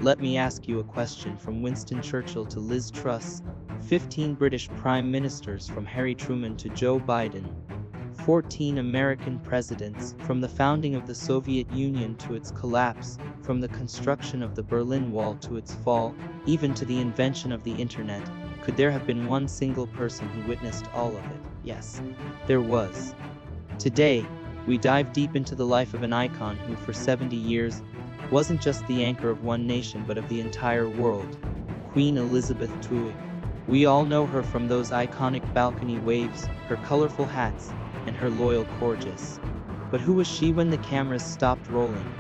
let me ask you a question. From Winston Churchill to Liz Truss, 15 British prime ministers from Harry Truman to Joe Biden, 14 American presidents, from the founding of the Soviet Union to its collapse, from the construction of the Berlin Wall to its fall, even to the invention of the internet. Could there have been one single person who witnessed all of it? Yes, there was. Today, we dive deep into the life of an icon who, for 70 years, wasn't just the anchor of one nation but of the entire world, Queen Elizabeth II. We all know her from those iconic balcony waves, her colorful hats, and her loyal corgis. But who was she when the cameras stopped rolling?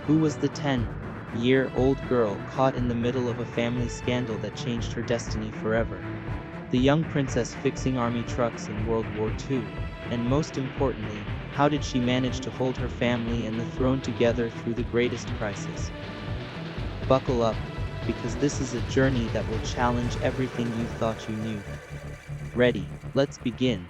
Who was the 10-year-old girl caught in the middle of a family scandal that changed her destiny forever? The young princess fixing army trucks in World War II. And most importantly, how did she manage to hold her family and the throne together through the greatest crisis? Buckle up, because this is a journey that will challenge everything you thought you knew. Ready? Let's begin.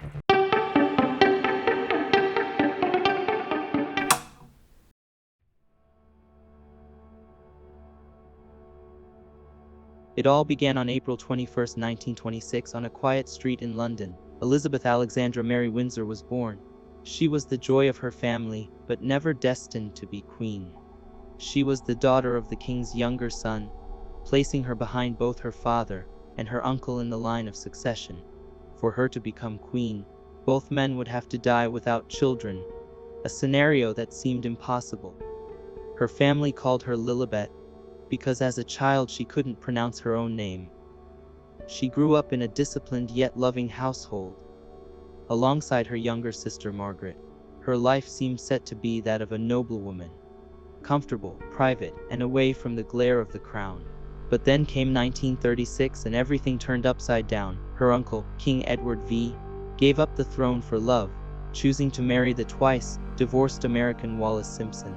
It all began on April 21, 1926, on a quiet street in London. Elizabeth Alexandra Mary Windsor was born. She was the joy of her family, but never destined to be queen. She was the daughter of the king's younger son, placing her behind both her father and her uncle in the line of succession. For her to become queen, both men would have to die without children, a scenario that seemed impossible. Her family called her Lilibet, because as a child she couldn't pronounce her own name. She grew up in a disciplined yet loving household. Alongside her younger sister Margaret, her life seemed set to be that of a noblewoman, comfortable, private, and away from the glare of the crown. But then came 1936 and everything turned upside down. Her uncle, King Edward V, gave up the throne for love, choosing to marry the twice divorced American Wallis Simpson.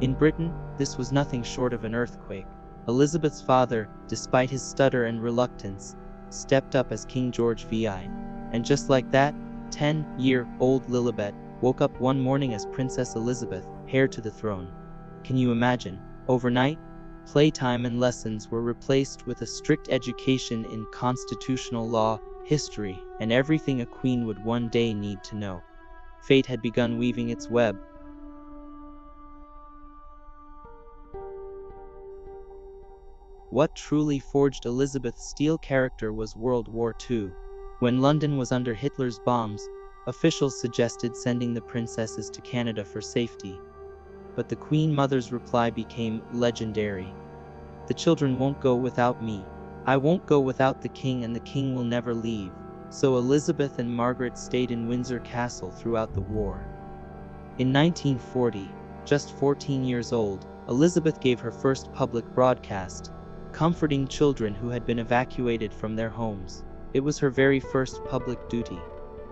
In Britain, this was nothing short of an earthquake. Elizabeth's father, despite his stutter and reluctance, stepped up as King George VI. And just like that, 10-year-old Lilibet woke up one morning as Princess Elizabeth, heir to the throne. Can you imagine? Overnight, playtime and lessons were replaced with a strict education in constitutional law, history, and everything a queen would one day need to know. Fate had begun weaving its web. What truly forged Elizabeth's steel character was World War II. When London was under Hitler's bombs, officials suggested sending the princesses to Canada for safety. But the Queen Mother's reply became legendary. "The children won't go without me. I won't go without the king, and the king will never leave." So Elizabeth and Margaret stayed in Windsor Castle throughout the war. In 1940, just 14 years old, Elizabeth gave her first public broadcast, comforting children who had been evacuated from their homes. It was her very first public duty.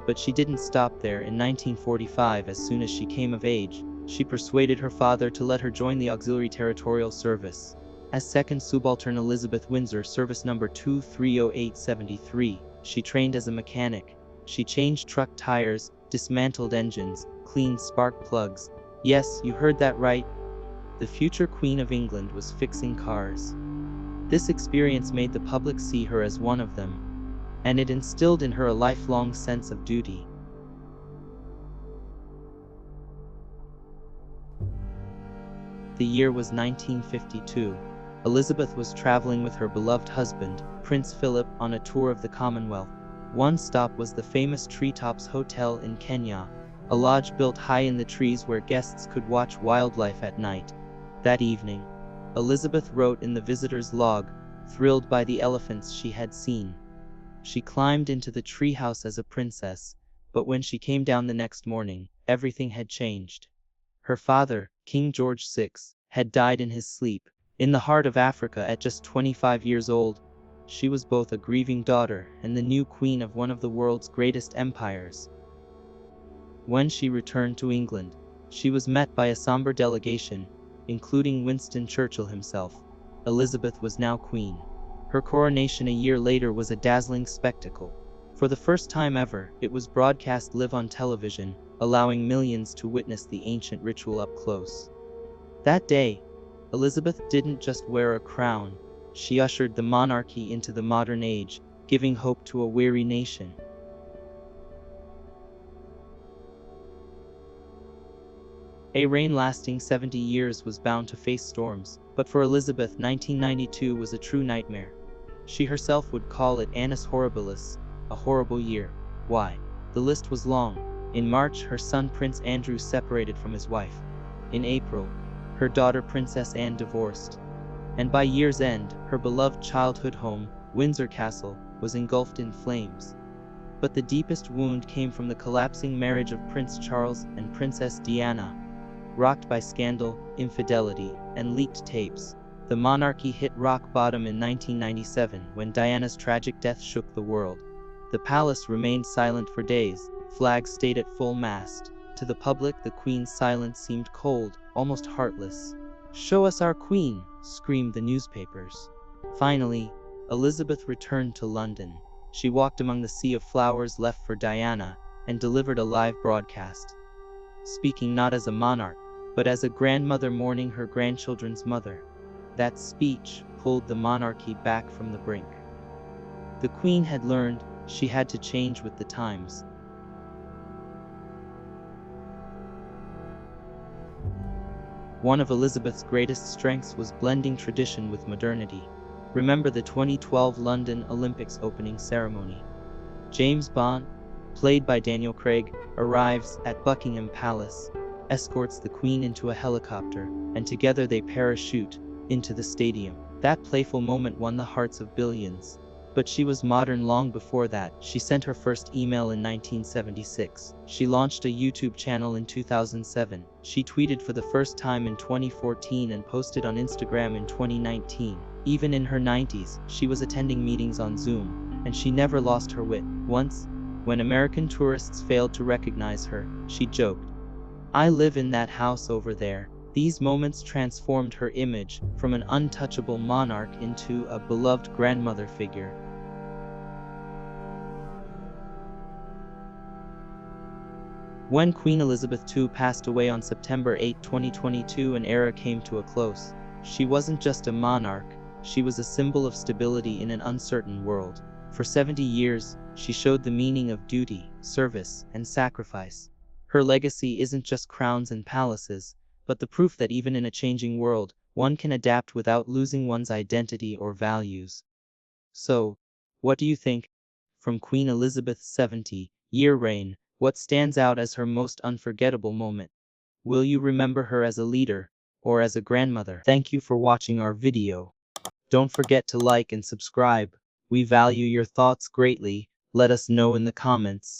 But she didn't stop there. In 1945, as soon as she came of age, she persuaded her father to let her join the Auxiliary Territorial Service. As Second Subaltern Elizabeth Windsor, service number 230873, she trained as a mechanic. She changed truck tires, dismantled engines, cleaned spark plugs. Yes, you heard that right. The future Queen of England was fixing cars. This experience made the public see her as one of them, and it instilled in her a lifelong sense of duty. The year was 1952. Elizabeth was traveling with her beloved husband, Prince Philip, on a tour of the Commonwealth. One stop was the famous Treetops Hotel in Kenya, a lodge built high in the trees where guests could watch wildlife at night. That evening, Elizabeth wrote in the visitor's log, thrilled by the elephants she had seen. She climbed into the treehouse as a princess, but when she came down the next morning, everything had changed. Her father, King George VI, had died in his sleep, in the heart of Africa at just 25 years old. She was both a grieving daughter and the new queen of one of the world's greatest empires. When she returned to England, she was met by a somber delegation, including Winston Churchill himself. Elizabeth was now queen. Her coronation a year later was a dazzling spectacle. For the first time ever, it was broadcast live on television, allowing millions to witness the ancient ritual up close. That day, Elizabeth didn't just wear a crown, she ushered the monarchy into the modern age, giving hope to a weary nation. A reign lasting 70 years was bound to face storms, but for Elizabeth 1992 was a true nightmare. She herself would call it annus horribilis, a horrible year. Why? The list was long. In March, her son Prince Andrew separated from his wife. In April, her daughter Princess Anne divorced. And by year's end, her beloved childhood home, Windsor Castle, was engulfed in flames. But the deepest wound came from the collapsing marriage of Prince Charles and Princess Diana. Rocked by scandal, infidelity, and leaked tapes, the monarchy hit rock bottom in 1997 when Diana's tragic death shook the world. The palace remained silent for days, flags stayed at full mast. To the public, the Queen's silence seemed cold, almost heartless. "Show us our Queen," screamed the newspapers. Finally, Elizabeth returned to London. She walked among the sea of flowers left for Diana and delivered a live broadcast. Speaking not as a monarch, but as a grandmother mourning her grandchildren's mother. That speech pulled the monarchy back from the brink. The Queen had learned she had to change with the times. One of Elizabeth's greatest strengths was blending tradition with modernity. Remember the 2012 London Olympics opening ceremony. James Bond, played by Daniel Craig, arrives at Buckingham Palace, escorts the Queen into a helicopter, and together they parachute into the stadium. That playful moment won the hearts of billions. But she was modern long before that. She sent her first email in 1976. She launched a YouTube channel in 2007. She tweeted for the first time in 2014 and posted on Instagram in 2019. Even in her 90s, she was attending meetings on Zoom, and she never lost her wit. Once, when American tourists failed to recognize her, she joked, "I live in that house over there." These moments transformed her image from an untouchable monarch into a beloved grandmother figure. When Queen Elizabeth II passed away on September 8, 2022, an era came to a close. She wasn't just a monarch, she was a symbol of stability in an uncertain world. For 70 years, she showed the meaning of duty, service, and sacrifice. Her legacy isn't just crowns and palaces, but the proof that even in a changing world, one can adapt without losing one's identity or values. So, what do you think? From Queen Elizabeth's 70-year reign, what stands out as her most unforgettable moment? Will you remember her as a leader, or as a grandmother? Thank you for watching our video. Don't forget to like and subscribe. We value your thoughts greatly. Let us know in the comments.